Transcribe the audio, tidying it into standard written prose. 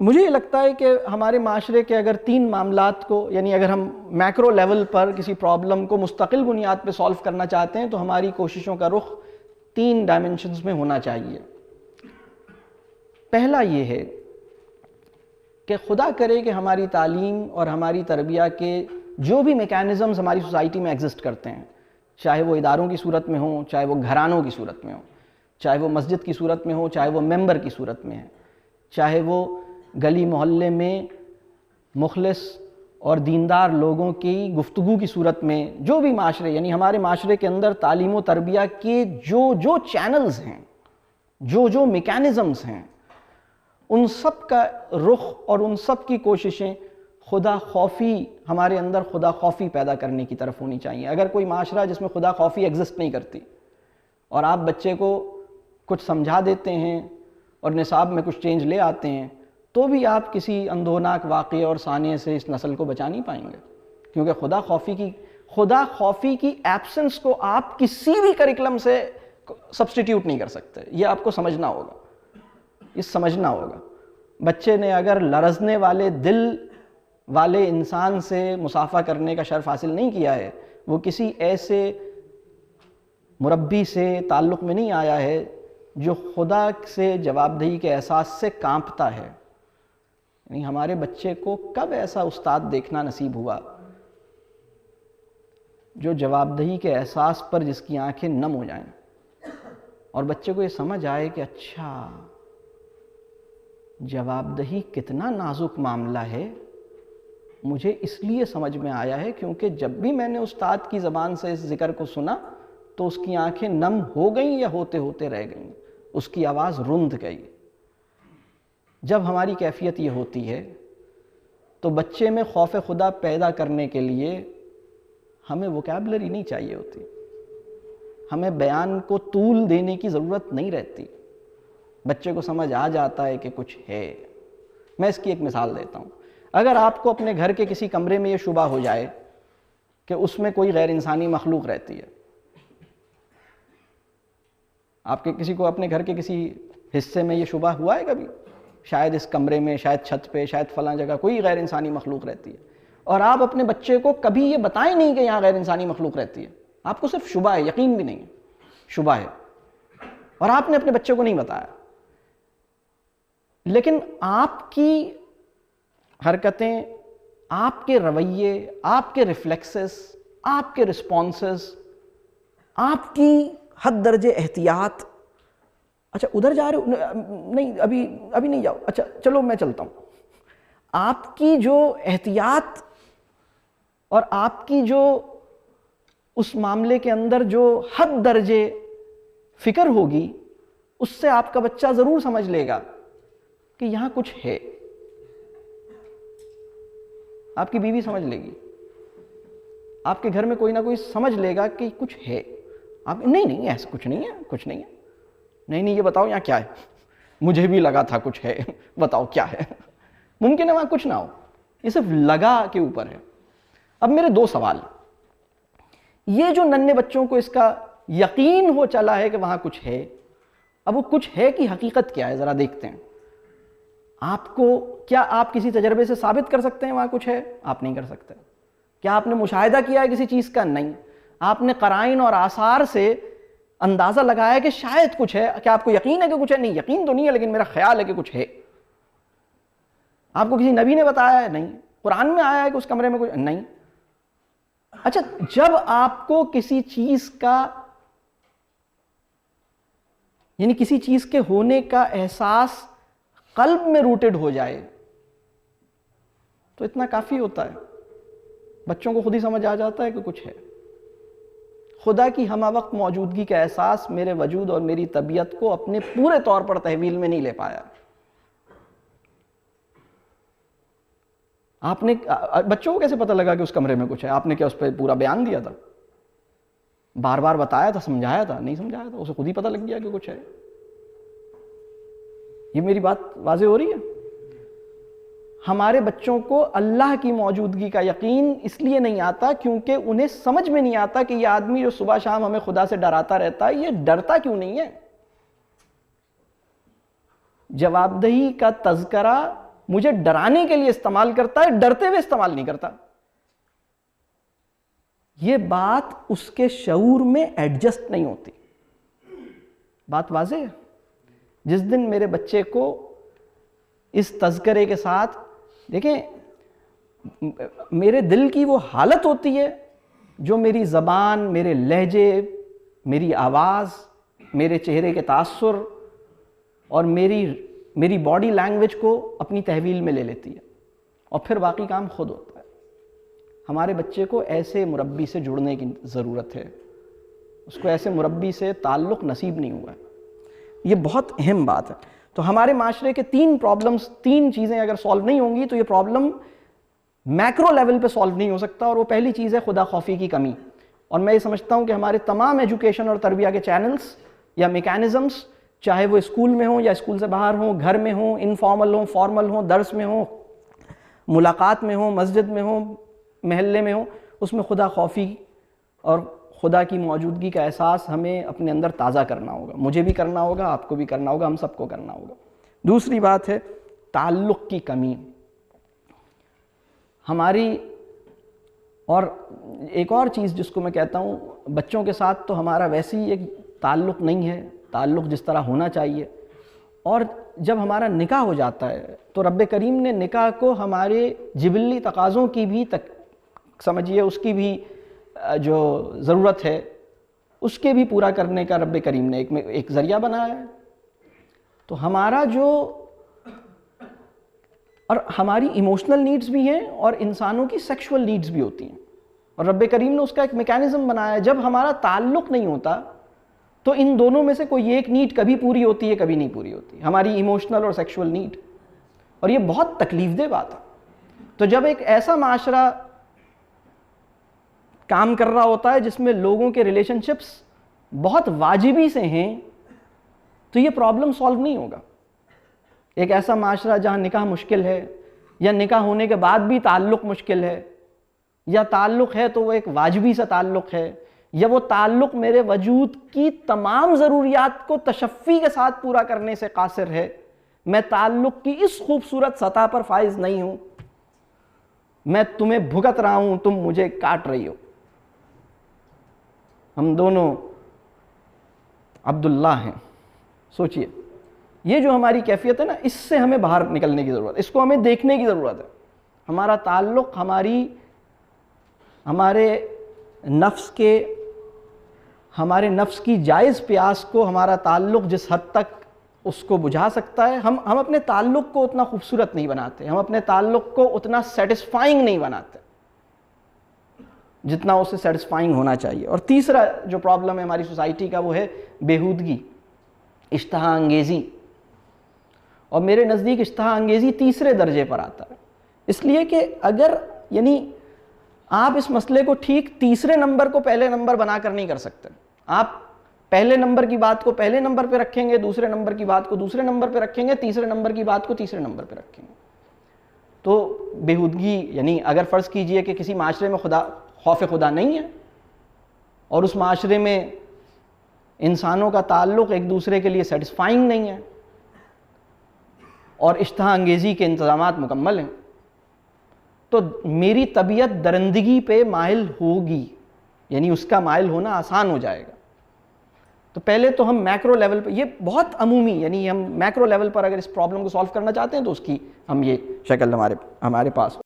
مجھے یہ لگتا ہے کہ ہمارے معاشرے کے اگر 3 معاملات کو، یعنی اگر ہم میکرو لیول پر کسی پرابلم کو مستقل بنیاد پہ سولو کرنا چاہتے ہیں تو ہماری کوششوں کا رخ 3 ڈائمنشنز میں ہونا چاہیے۔ پہلا یہ ہے کہ خدا کرے کہ ہماری تعلیم اور ہماری تربیہ کے جو بھی میکینزمز ہماری سوسائٹی میں ایگزسٹ کرتے ہیں، چاہے وہ اداروں کی صورت میں ہوں، چاہے وہ گھرانوں کی صورت میں ہوں، چاہے وہ مسجد کی صورت میں ہوں، چاہے وہ ممبر کی صورت میں ہے، چاہے وہ گلی محلے میں مخلص اور دیندار لوگوں کی گفتگو کی صورت میں، جو بھی معاشرے، یعنی ہمارے معاشرے کے اندر تعلیم و تربیہ کے جو چینلز ہیں، جو میکینزمز ہیں، ان سب کا رخ اور ان سب کی کوششیں خدا خوفی، ہمارے اندر خدا خوفی پیدا کرنے کی طرف ہونی چاہیے۔ اگر کوئی معاشرہ جس میں خدا خوفی ایگزسٹ نہیں کرتی اور آپ بچے کو کچھ سمجھا دیتے ہیں اور نصاب میں کچھ چینج لے آتے ہیں، تو بھی آپ کسی اندھوناک واقعے اور سانحے سے اس نسل کو بچا نہیں پائیں گے، کیونکہ خدا خوفی کی ایبسنس کو آپ کسی بھی کریکلم سے سبسٹیٹیوٹ نہیں کر سکتے۔ یہ آپ کو سمجھنا ہوگا۔ بچے نے اگر لرزنے والے دل والے انسان سے مصافحہ کرنے کا شرف حاصل نہیں کیا ہے، وہ کسی ایسے مربی سے تعلق میں نہیں آیا ہے جو خدا سے جواب دہی کے احساس سے کانپتا ہے۔ یعنی ہمارے بچے کو کب ایسا استاد دیکھنا نصیب ہوا جو جواب دہی کے احساس پر جس کی آنکھیں نم ہو جائیں اور بچے کو یہ سمجھ آئے کہ اچھا جواب دہی کتنا نازک معاملہ ہے، مجھے اس لیے سمجھ میں آیا ہے کیونکہ جب بھی میں نے استاد کی زبان سے اس ذکر کو سنا تو اس کی آنکھیں نم ہو گئیں یا ہوتے ہوتے رہ گئیں، اس کی آواز رند گئی۔ جب ہماری کیفیت یہ ہوتی ہے تو بچے میں خوف خدا پیدا کرنے کے لیے ہمیں ووکیبلری نہیں چاہیے ہوتی، ہمیں بیان کو طول دینے کی ضرورت نہیں رہتی، بچے کو سمجھ آ جاتا ہے کہ کچھ ہے۔ میں اس کی ایک مثال دیتا ہوں۔ اگر آپ کو اپنے گھر کے کسی کمرے میں یہ شبہ ہو جائے کہ اس میں کوئی غیر انسانی مخلوق رہتی ہے، آپ کے کسی کو اپنے گھر کے کسی حصے میں یہ شبہ ہوا ہے کبھی، شاید اس کمرے میں، شاید چھت پہ، شاید فلاں جگہ کوئی غیر انسانی مخلوق رہتی ہے، اور آپ اپنے بچے کو کبھی یہ بتائیں نہیں کہ یہاں غیر انسانی مخلوق رہتی ہے، آپ کو صرف شبہ ہے، یقین بھی نہیں ہے، شبہ ہے، اور آپ نے اپنے بچے کو نہیں بتایا، لیکن آپ کی حرکتیں، آپ کے رویے، آپ کے ریفلیکسز، آپ کے رسپانسز، آپ کی حد درجے احتیاط، اچھا ادھر جا رہے ہو، نہیں ابھی نہیں جاؤ، اچھا چلو میں چلتا ہوں، آپ کی جو احتیاط اور آپ کی جو اس معاملے کے اندر جو حد درجے فکر ہوگی، اس سے آپ کا بچہ ضرور سمجھ لے گا کہ یہاں کچھ ہے۔ آپ کی بیوی سمجھ لے گی، آپ کے گھر میں کوئی نہ کوئی سمجھ لے گا کہ کچھ ہے۔ آپ نہیں ایسا کچھ نہیں ہے، نہیں یہ بتاؤ یہاں کیا ہے، مجھے بھی لگا تھا کچھ ہے، بتاؤ کیا ہے۔ ممکن ہے وہاں کچھ نہ ہو، یہ صرف لگا کے اوپر ہے۔ اب میرے 2 سوال، یہ جو ننھے بچوں کو اس کا یقین ہو چلا ہے کہ وہاں کچھ ہے، اب وہ کچھ ہے کی حقیقت کیا ہے ذرا دیکھتے ہیں۔ کیا آپ کسی تجربے سے ثابت کر سکتے ہیں وہاں کچھ ہے؟ آپ نہیں کر سکتے۔ کیا آپ نے مشاہدہ کیا ہے کسی چیز کا؟ نہیں۔ آپ نے قرائن اور آثار سے اندازہ لگایا کہ شاید کچھ ہے۔ کیا آپ کو یقین ہے کہ کچھ ہے؟ نہیں، یقین تو نہیں ہے، لیکن میرا خیال ہے کہ کچھ ہے۔ آپ کو کسی نبی نے بتایا ہے؟ نہیں۔ قرآن میں آیا ہے کہ اس کمرے میں کچھ؟ نہیں۔ اچھا، جب آپ کو کسی چیز کا، یعنی کسی چیز کے ہونے کا احساس قلب میں روٹڈ ہو جائے تو اتنا کافی ہوتا ہے، بچوں کو خود ہی سمجھ آ جاتا ہے کہ کچھ ہے۔ خدا کی ہمہ وقت موجودگی کا احساس میرے وجود اور میری طبیعت کو اپنے پورے طور پر تحویل میں نہیں لے پایا۔ آپ نے بچوں کو کیسے پتہ لگا کہ اس کمرے میں کچھ ہے؟ آپ نے کیا اس پہ پورا بیان دیا تھا؟ بار بار بتایا تھا، سمجھایا تھا؟ نہیں سمجھایا تھا، اسے خود ہی پتہ لگ گیا کہ کچھ ہے۔ یہ میری بات واضح ہو رہی ہے؟ ہمارے بچوں کو اللہ کی موجودگی کا یقین اس لیے نہیں آتا کیونکہ انہیں سمجھ میں نہیں آتا کہ یہ آدمی جو صبح شام ہمیں خدا سے ڈراتا رہتا ہے، یہ ڈرتا کیوں نہیں ہے؟ جواب دہی کا تذکرہ مجھے ڈرانے کے لیے استعمال کرتا ہے، ڈرتے ہوئے استعمال نہیں کرتا۔ یہ بات اس کے شعور میں ایڈجسٹ نہیں ہوتی۔ بات واضح ہے؟ جس دن میرے بچے کو اس تذکرے کے ساتھ، دیکھیں میرے دل کی وہ حالت ہوتی ہے جو میری زبان، میرے لہجے، میری آواز، میرے چہرے کے تاثر اور میری باڈی لینگویج کو اپنی تحویل میں لے لیتی ہے، اور پھر باقی کام خود ہوتا ہے۔ ہمارے بچے کو ایسے مربی سے جڑنے کی ضرورت ہے، اس کو ایسے مربی سے تعلق نصیب نہیں ہوا ہے۔ یہ بہت اہم بات ہے۔ تو ہمارے معاشرے کے تین پرابلمز، تین چیزیں اگر سالو نہیں ہوں گی تو یہ پرابلم میکرو لیول پہ سالو نہیں ہو سکتا، اور وہ پہلی چیز ہے خدا خوفی کی کمی۔ اور میں یہ سمجھتا ہوں کہ ہمارے تمام ایجوکیشن اور تربیہ کے چینلز یا میکینزمز، چاہے وہ اسکول میں ہوں یا اسکول سے باہر ہوں، گھر میں ہوں، انفارمل ہوں، فارمل ہوں، درس میں ہوں، ملاقات میں ہوں، مسجد میں ہوں، محلے میں ہوں، اس میں خدا خوفی اور خدا کی موجودگی کا احساس ہمیں اپنے اندر تازہ کرنا ہوگا۔ مجھے بھی کرنا ہوگا، آپ کو بھی کرنا ہوگا، ہم سب کو کرنا ہوگا۔ دوسری بات ہے تعلق کی کمی ہماری، اور ایک اور چیز جس کو میں کہتا ہوں، بچوں کے ساتھ تو ہمارا ویسے ہی ایک تعلق نہیں ہے، تعلق جس طرح ہونا چاہیے، اور جب ہمارا نکاح ہو جاتا ہے تو رب کریم نے نکاح کو ہمارے جبلی تقاضوں کی بھی سمجھیے اس کی بھی جو ضرورت ہے اس کے بھی پورا کرنے کا رب کریم نے ایک ذریعہ بنایا ہے۔ تو ہمارا جو، اور ہماری ایموشنل نیڈز بھی ہیں اور انسانوں کی سیکشول نیڈز بھی ہوتی ہیں، اور رب کریم نے اس کا ایک میکینزم بنایا ہے۔ جب ہمارا تعلق نہیں ہوتا تو ان دونوں میں سے کوئی ایک نیڈ کبھی پوری ہوتی ہے، کبھی نہیں پوری ہوتی، ہماری ایموشنل اور سیکشول نیڈ، اور یہ بہت تکلیف دہ بات ہے۔ تو جب ایک ایسا معاشرہ کام کر رہا ہوتا ہے جس میں لوگوں کے ریلیشن شپس بہت واجبی سے ہیں، تو یہ پرابلم سالو نہیں ہوگا۔ ایک ایسا معاشرہ جہاں نکاح مشکل ہے، یا نکاح ہونے کے بعد بھی تعلق مشکل ہے، یا تعلق ہے تو وہ ایک واجبی سا تعلق ہے، یا وہ تعلق میرے وجود کی تمام ضروریات کو تشفی کے ساتھ پورا کرنے سے قاصر ہے، میں تعلق کی اس خوبصورت سطح پر فائز نہیں ہوں، میں تمہیں بھگت رہا ہوں، تم مجھے کاٹ رہی ہو، ہم دونوں عبداللہ ہیں۔ سوچئے یہ جو ہماری کیفیت ہے نا، اس سے ہمیں باہر نکلنے کی ضرورت ہے، اس کو ہمیں دیکھنے کی ضرورت ہے۔ ہمارا تعلق ہمارے نفس کی جائز پیاس کو ہمارا تعلق جس حد تک اس کو بجھا سکتا ہے، ہم اپنے تعلق کو اتنا خوبصورت نہیں بناتے، ہم اپنے تعلق کو اتنا سیٹسفائنگ نہیں بناتے جتنا اسے سیٹسفائنگ ہونا چاہیے۔ اور تیسرا جو پرابلم ہے ہماری سوسائٹی کا وہ ہے بیہودگی، اشتہا انگیزی، اور میرے نزدیک اشتہا انگیزی تیسرے درجے پر آتا ہے، اس لیے کہ اگر آپ اس مسئلے کو ٹھیک تیسرے نمبر کو پہلے نمبر بنا کر نہیں کر سکتے۔ آپ پہلے نمبر کی بات کو پہلے نمبر پہ رکھیں گے، دوسرے نمبر کی بات کو دوسرے نمبر پہ رکھیں گے، تیسرے نمبر کی بات کو تیسرے نمبر پہ رکھیں گے، تو بیہودگی، اگر فرض کیجئے کہ کسی معاشرے میں خوف خدا نہیں ہے، اور اس معاشرے میں انسانوں کا تعلق ایک دوسرے کے لیے سیٹسفائنگ نہیں ہے، اور اشتہا انگیزی کے انتظامات مکمل ہیں، تو میری طبیعت درندگی پہ مائل ہوگی، اس کا مائل ہونا آسان ہو جائے گا۔ تو پہلے تو ہم میکرو لیول پہ، یہ بہت عمومی، ہم میکرو لیول پر اگر اس پرابلم کو سالو کرنا چاہتے ہیں تو اس کی ہم یہ شکل ہمارے پاس